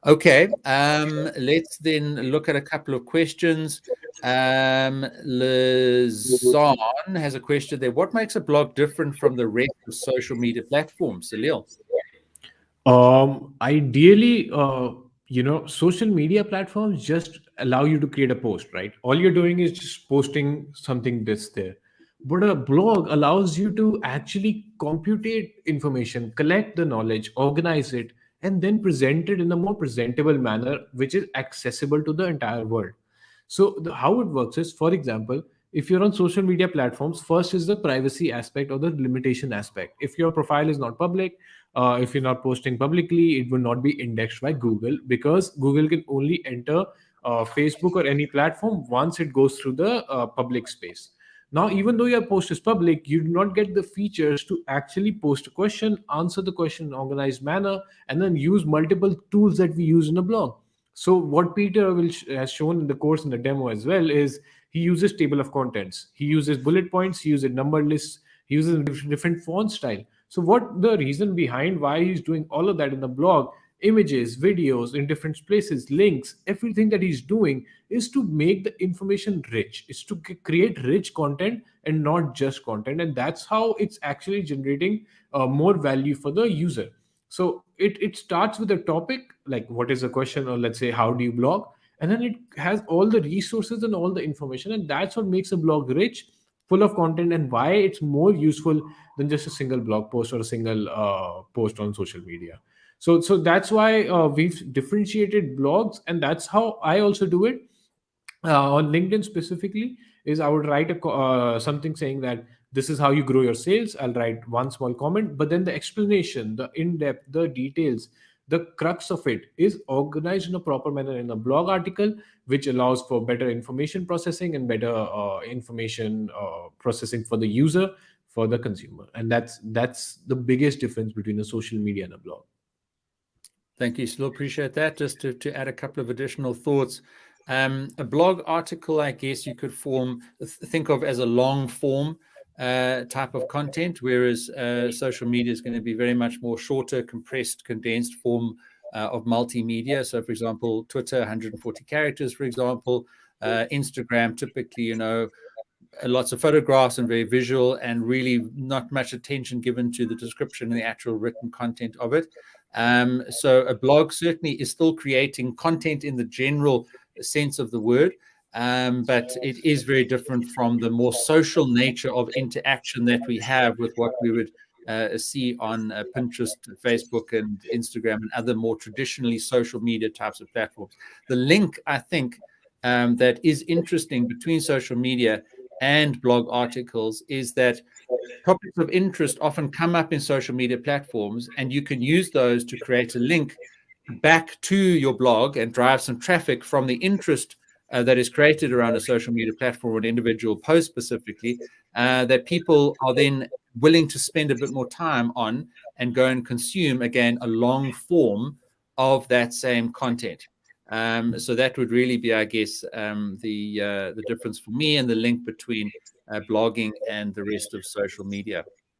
Okay, let's then look at a couple of questions. Lizon has a question there. What makes a blog different from the rest of social media platforms? Salil? Ideally, social media platforms just allow you to create a post, right? All you're doing is just posting something that's there. But a blog allows you to actually computate information, collect the knowledge, organize it, and then present it in a more presentable manner, which is accessible to the entire world. So how it works is, for example, if you're on social media platforms, first is the privacy aspect or the limitation aspect. If your profile is not public, if you're not posting publicly, it will not be indexed by Google, because Google can only enter Facebook or any platform once it goes through the public space. Now, even though your post is public, you do not get the features to actually post a question, answer the question in an organized manner, and then use multiple tools that we use in a blog. So what Peter has shown in the course in the demo as well is he uses table of contents, he uses bullet points, he uses number lists, he uses different font style. So what the reason behind why he's doing all of that in the blog, images, videos in different places, links, everything that he's doing is to make the information rich. It's to create rich content and not just content, and that's how it's actually generating more value for the user. So it starts with a topic like what is the question, or let's say how do you blog, and then it has all the resources and all the information, and that's what makes a blog rich, full of content, and why it's more useful than just a single blog post or a single post on social media. So that's why we've differentiated blogs, and that's how I also do it. On LinkedIn specifically, is I would write something saying that this is how you grow your sales. I'll write one small comment, but then the explanation, the in-depth, the details, the crux of it is organized in a proper manner in a blog article, which allows for better information processing and better information processing for the user, for the consumer. And that's the biggest difference between a social media and a blog. Thank you, Still appreciate that. Just to add a couple of additional thoughts. A blog article, I guess you could think of as a long form type of content, whereas social media is going to be very much more shorter, compressed, condensed form of multimedia. So, for example, Twitter, 140 characters, for example. Instagram, typically, lots of photographs and very visual, and really not much attention given to the description and the actual written content of it. So a blog certainly is still creating content in the general sense of the word, but it is very different from the more social nature of interaction that we have with what we would see on Pinterest, Facebook, and Instagram, and other more traditionally social media types of platforms. The link, I think, that is interesting between social media and blog articles is that topics of interest often come up in social media platforms, and you can use those to create a link back to your blog and drive some traffic from the interest that is created around a social media platform or an individual post specifically, that people are then willing to spend a bit more time on and go and consume, again, a long form of that same content. So that would really be, I guess, the difference for me, and the link between blogging and the rest of social media.